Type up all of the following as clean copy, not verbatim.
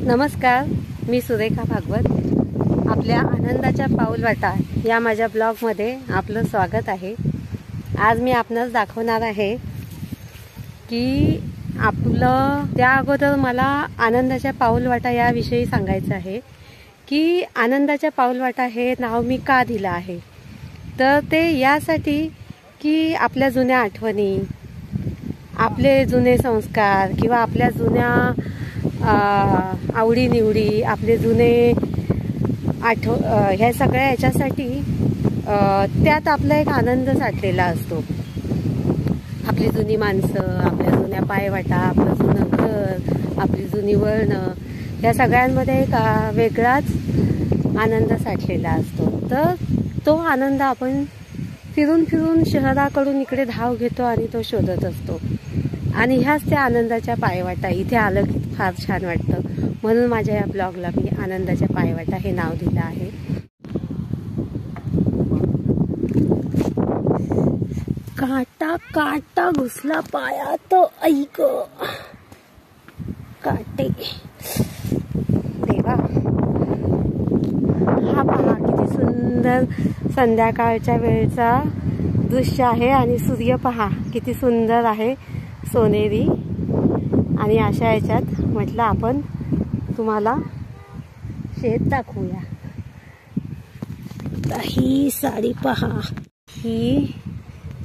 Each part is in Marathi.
नमस्कार, मी सुरेखा भागवत। आपल्या आनंदाच्या पाऊलवाटा या माझ्या ब्लॉगमध्ये आपलं स्वागत आहे। आज मी आपणास दाखवणार आहे की आपलं त्या अगोदर मला आनंदाच्या पाऊलवाटा याविषयी सांगायचं आहे की आनंदाच्या पाऊलवाटा हे नाव मी का दिलं आहे। तर ते यासाठी की आपल्या जुन्या आठवणी, आपले जुने संस्कार किंवा आपल्या जुन्या आवडीनिवडी, आपले जुने ह्या सगळ्या याच्यासाठी त्यात आपला एक आनंद साठलेला असतो। आपली जुनी माणसं, आपल्या जुन्या पायवाटा, आपलं जुनं घर, आपली जुनी वळणं, या सगळ्यांमध्ये एक वेगळाच आनंद साठलेला असतो। तर तो आनंद आपण फिरून फिरून शहराकडून इकडे धाव घेतो आणि तो शोधत असतो आणि ह्याच त्या आनंदाच्या पायवाटा। इथे आलं की फार छान वाटतं, म्हणून माझ्या या ब्लॉगला मी आनंदाच्या पायवाटा हे नाव दिलं आहे। काटा काटा घुसला पायात, ऐक काटे देवा। हा पहा किती सुंदर संध्याकाळच्या वेळचा दृश्य आहे आणि सूर्य पहा किती सुंदर आहे, सोनेरी। आणि अशा याच्यात म्हटलं आपण तुम्हाला शेत दाखवूया। ही साडी पहा, ही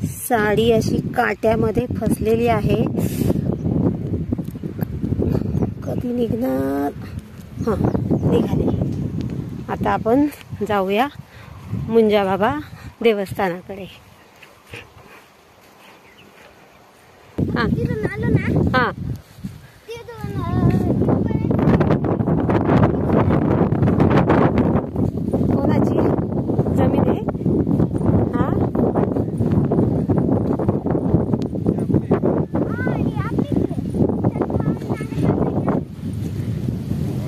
साडी अशी काट्यामध्ये फसलेली आहे, कधी निघणार? हा, निघाली। आता आपण जाऊया मुंजाबाबा देवस्थानाकडे। हा हा, कोणाची जमीन आहे? हा,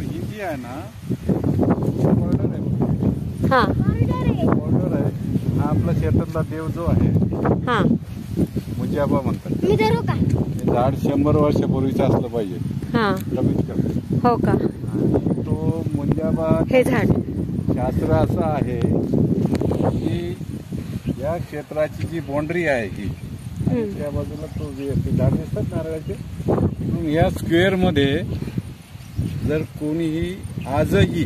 ही आहे ना, हा बॉर्डर आहे। हा आपला शेतातला देव जो आहे, हा, मुंजाबा म्हणतात। मी धरू का? हे झाड 100 वर्षापूर्वीचं असलं पाहिजे, हा, कमीत कमी। हो का? आणि तो मुंजाबा हे झाड शास्त्र असं आहे की या क्षेत्राची जी बाउंड्री आहे ही, त्या बाजूला तो जे झाड दिसतात नारळाचे, म्हणून या स्क्वेअर मध्ये जर कोणीही आजही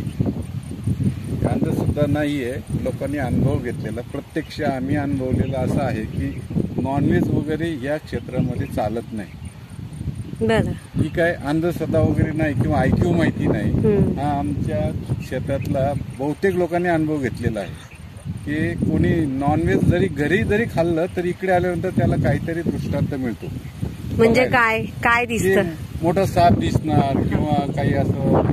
सुद्धा नाहीये, लोकांनी अनुभव घेतलेला, प्रत्यक्ष आम्ही अनुभवलेला असं आहे की नॉनव्हेज वगैरे या क्षेत्रामध्ये चालत नाही। बरं, ही काय अंधश्रद्धा वगैरे नाही किंवा ऐकीव माहिती नाही, हा आमच्या क्षेत्रातला बहुतेक लोकांनी अनुभव घेतलेला आहे की कोणी नॉनव्हेज जरी घरी जरी खाल्लं तरी इकडे आल्यानंतर त्याला काहीतरी दृष्टांत मिळतो। म्हणजे काय काय दिसतं? मोठा साप दिसणार किंवा काही असं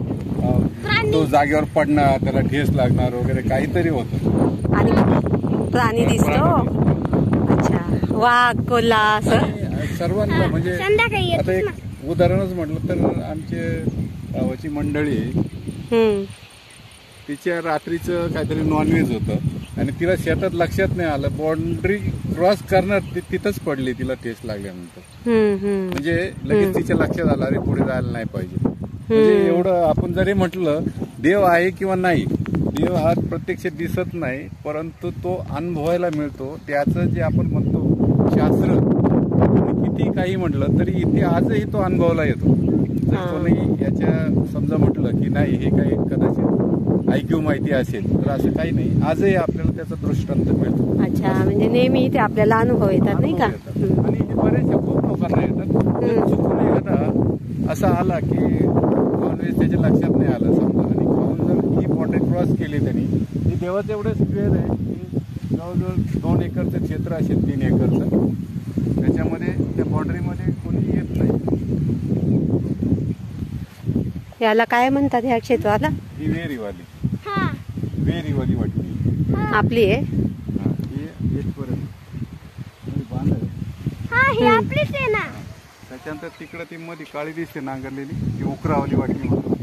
तो जागेवर पडणार, त्याला ठेस लागणार वगैरे काहीतरी होतं। आणि प्राणी दिसतो? अच्छा, वाघ, कोल्हा असं सर्वांना। म्हणजे आता एक उदाहरणच म्हटलं तर आमचे गावाची मंडळी, तिच्या रात्रीचं काहीतरी नॉनव्हेज होतं आणि तिला शेतात लक्षात नाही आलं, बाउंड्री क्रॉस करणार तिथंच पडली, तिला ठेस लागल्यानंतर। म्हणजे लगेच तिच्या लक्षात आलं, अरे पुढे जायला नाही पाहिजे। म्हणजे एवढं आपण जरी म्हटलं देव आहे किंवा नाही, देव हा प्रत्यक्ष दिसत नाही, परंतु तो अनुभवायला मिळतो। त्याचं जे आपण म्हणतो शास्त्र, किती काही म्हटलं तरी इथे आजही तो अनुभवला येतो। जर कोणी याच्या समजा म्हटलं की नाही हे काही कदाचित ऐकीव माहिती असेल, तर असं काही नाही, आजही आपल्याला त्याचा दृष्टांत मिळतो। अच्छा, म्हणजे नेहमी ते आपल्याला अनुभव येतात, नाही का? आणि हे बरेचशा खूप लोकांना येतात। चुकून एखादा असा आला की नॉनव्हेज त्याच्या लक्षात नाही आलं समजा, आणि खाऊन जर ही बाउंड्री क्रॉस केली त्यांनी, ही देवाचं एवढं स्क्वेअर आहे की जवळजवळ 2 एकरचं क्षेत्र असेल, 3 एकरचं, त्याच्यामध्ये त्या बाउंड्रीमध्ये कोणी येत नाही। याला काय म्हणतात ह्या क्षेत्राला? ही वेरीवाली वाटली आपली आहे। त्याच्यानंतर तिकडं ती मध्ये काळी दिसते नांगरलेली, ती उकरावली वाटली म्हणून।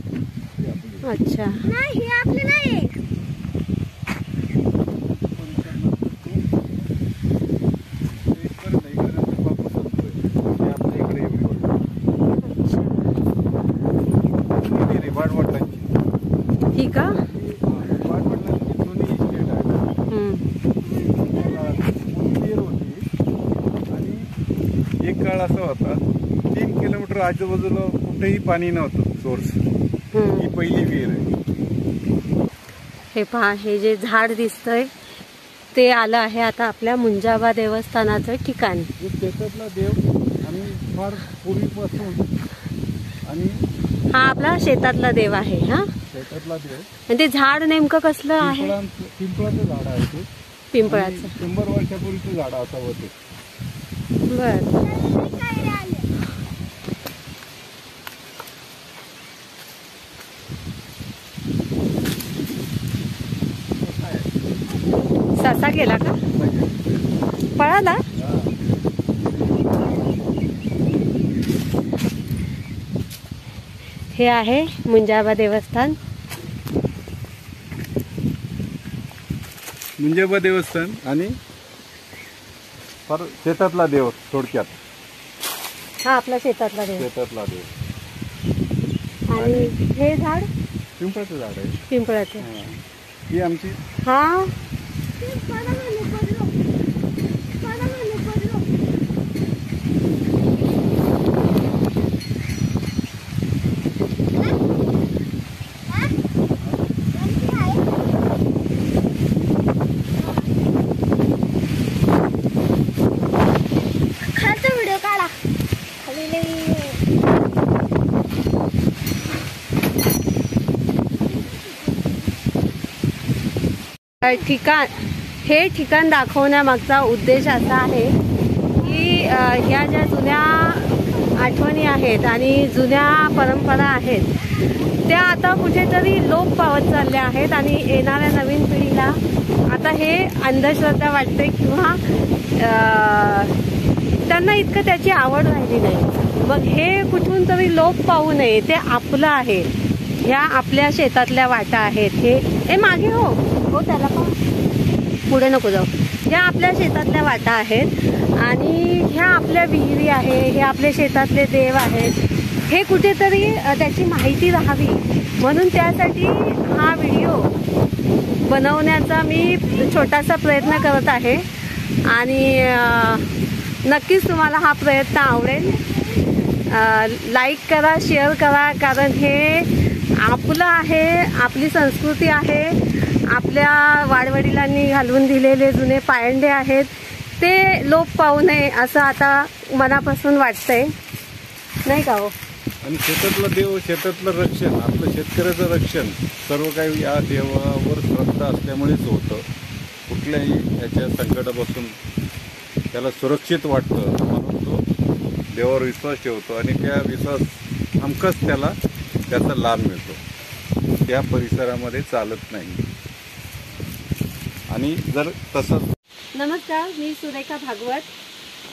अच्छा, नाही ही आपली नाही। वाढवड ही का? पाटवडिलांची जुनी इस्टेट आहे. विहीर होती आणि एक काळ असा होता 3 किलोमीटर आजूबाजूला कुठेही पाणी नव्हतं सोर्स. ही पहिली विहीर आहे. हे पहा, हे जे झाड दिसतंय ते आलं आहे आता आपल्या मुंजाबा देवस्थानाचं ठिकाण. शेतातला देव आम्ही फार पूर्वीपासून आणि हा आपला शेतातला देव आहे. हा शेतातला देव. आणि ते झाड नेमकं कसलं आहे? पिंपळाचं झाड आहे ते. पिंपळाचं. 100 वर्षापूर्वीचं झाड असावं ते. बर. ससा गेला का? पळाला? हे आहे मुंजाबा देवस्थान. मुंजाबा देवस्थान आणि फार शेतातला देव थोडक्यात. हा आपला शेतातला देव. शेतातला देव. आणि हे झाड पिंपळाचं झाड आहे. पिंपळाचं. ही आमची. हा हे ठिकाण दाखवण्यामागचा उद्देश असा आहे की ह्या ज्या जुन्या आठवणी आहेत आणि जुन्या परंपरा आहेत त्या आता कुठेतरी लोप पावत चालल्या आहेत आणि येणाऱ्या नवीन पिढीला आता हे अंधश्रद्धा वाटते किंवा त्यांना इतकं त्याची आवड राहिली नाही. मग हे कुठून तरी लोप पाहू नये, ते आपलं आहे. ह्या आपल्या शेतातल्या वाटा आहेत. हे मागे हो त्याला पण पुढे नको जाऊ. ह्या आपल्या शेतातल्या वाटा आहेत आणि ह्या आपल्या विहिरी आहे. हे आपल्या शेतातले देव आहेत. हे कुठेतरी त्याची माहिती राहावी म्हणून त्यासाठी हा व्हिडिओ बनवण्याचा मी छोटासा प्रयत्न करत आहे आणि नक्कीच तुम्हाला हा प्रयत्न आवडेल. लाईक करा, शेअर करा, कारण हे आपलं आहे, आपली संस्कृती आहे. आपल्या वाडवडिलांनी घालून दिलेले जुने पायंडे आहेत, ते लोप पाहू नये असं आता मनापासून वाटतंय, नाही का हो? आणि शेतातला देव, शेतातलं रक्षण, आपलं शेतकऱ्याचं रक्षण सर्व काही या देवावर श्रद्धा असल्यामुळेच होतं. कुठल्याही याच्या संकटापासून त्याला सुरक्षित वाटतं म्हणून तो देवावर विश्वास ठेवतो आणि त्या विश्वास हमखास त्याला त्याचा लाभ मिळतो. त्या परिसरामध्ये चालत नाही. आणि जर तसं. नमस्कार, मी सुरेखा भागवत.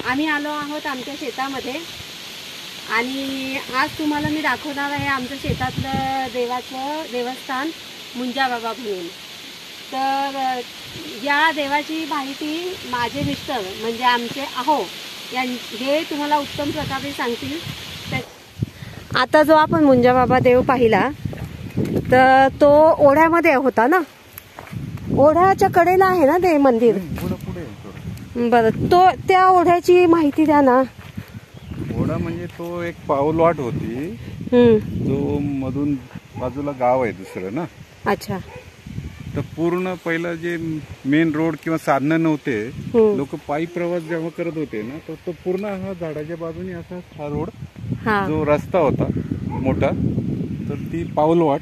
आम्ही आलो आहोत आमच्या शेतामध्ये आणि आज तुम्हाला मी दाखवणार आहे आमच्या शेतातलं देवाचं देवस्थान मुंजाबाबा म्हणून. तर या देवाची माहिती माझे मिस्टर म्हणजे आमचे आहो हे तुम्हाला उत्तम प्रकारे सांगतील. आता जो आपण मुंजाबाबा देव पाहिला तर तो ओढ्यामध्ये होता ना, ओढ्याच्या कडेला आहे ना ते मंदिर. बरं, तो त्या ओढ्याची माहिती द्या ना. ओढा म्हणजे तो एक पाऊलवाट होती, जो मधून बाजूला गाव आहे दुसरं ना. अच्छा. तर पूर्ण पहिला जे मेन रोड किंवा साधनं नव्हते, लोक पायी प्रवास जेव्हा करत होते ना, तर तो पूर्ण हा झाडाच्या बाजूने असा हा रोड जो रस्ता होता मोठा, तर ती पाऊलवाट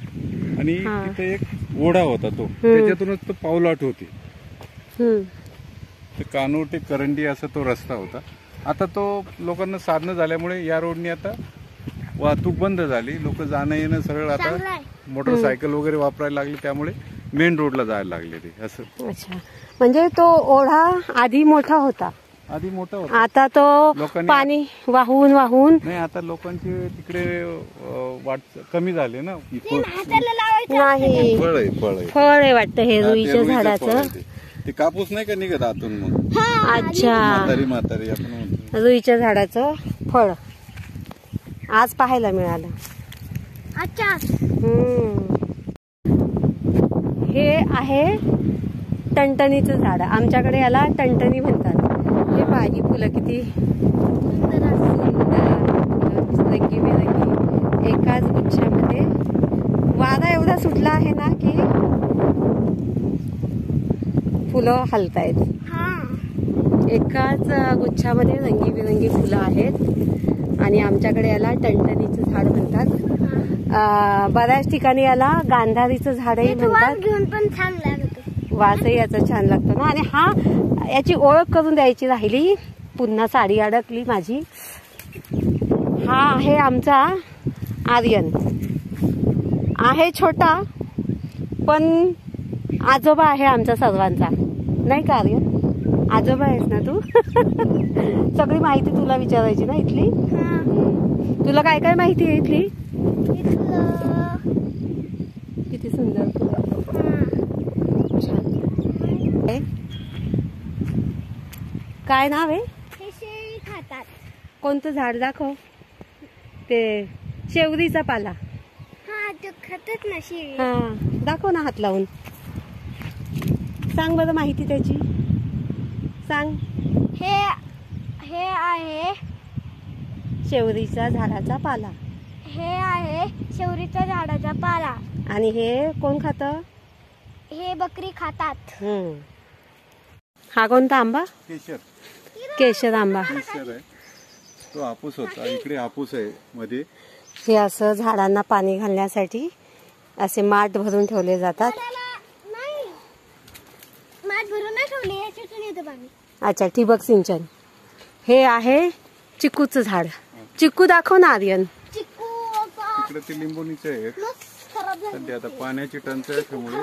आणि तिथे एक ओढा होता, तो त्याच्यातूनच तो पाऊलवाट होती. तर कानोर ते करंडी असा तो रस्ता होता. आता तो लोकांना साधनं झाल्यामुळे या रोडने आता वाहतूक बंद झाली. लोक जाणं येणं सरळ आता मोटरसायकल वगैरे वापरायला लागले, त्यामुळे मेन रोडला जायला लागले ते असं. अच्छा, म्हणजे तो ओढा आधी मोठा होता. आधी मोठा होता, आता तो पाणी वाहून वाहून नाही. आता लोकांचे तिकडे वाट कमी झाले ना. नाही, फळ आहे वाटतं हे रुईच्या झाडाचं. ते कापूस नाही का निघत आतून मग. अच्छा, म्हातारी आपण रुईच्या झाडाचं फळ आज पाहायला मिळालं. अच्छा. हे आहे टणटणीचं झाड. आमच्याकडे याला टणटणी म्हणतात. हे पाही फुलं किती सुंदर रंगीबेरंगी एकाच गुच्छामध्ये. वारा एवढा सुटला आहे ना की फुलं हलतायत. एकाच गुच्छामध्ये रंगीबेरंगी फुलं आहेत आणि आमच्याकडे याला टणटणीचं झाड म्हणतात. बऱ्याच ठिकाणी याला गांधारीचं झाडही म्हणतात. घेऊन पण छान लागतं, वासही याचा छान लागतो ना. आणि हा याची ओळख करून द्यायची राहिली, पुन्हा साडी अडकली माझी. हा आहे आमचा आर्यन. आहे छोटा पण आजोबा आहे आमचा सर्वांचा, नाही का आर्यन? आजोबा आहेस ना तू? सगळी माहिती तुला विचारायची ना इथली. तुला काय काय माहिती आहे इथली? किती सुंदर छान. काय नाव आहे? हे शेळी खातात. कोणतं झाड दाखव? ते शेवरीचा पाला. हा ते खातात ना शेळी. हा दाखव ना हात लावून. सांग बरं माहिती त्याची, सांग. हे आहे शेवरीच्या झाडाचा पाला. हे आहे शेवरीच्या झाडाचा पाला. आणि हे कोण खातं? हे बकरी खातात. हा कोणता आंबा? केशर. केशर आंबा. केशर आहे तो. हापूस होता, इकडे हापूस आहे मध्ये. हे असं झाडांना पाणी घालण्यासाठी असे माठ भरून ठेवले जातात. नाही, माठ भरून नाही ठेवले, याच्यातून येतं पाणी. अच्छा, ठिबक सिंचन. हे आहे चिकूचं झाड. चिकू दाखव ना आर्यन. चिकू तिकडे ते लिंबोणीचे आहेत. खराब झालं. सध्या आता पाण्याची टंचाई असल्यामुळे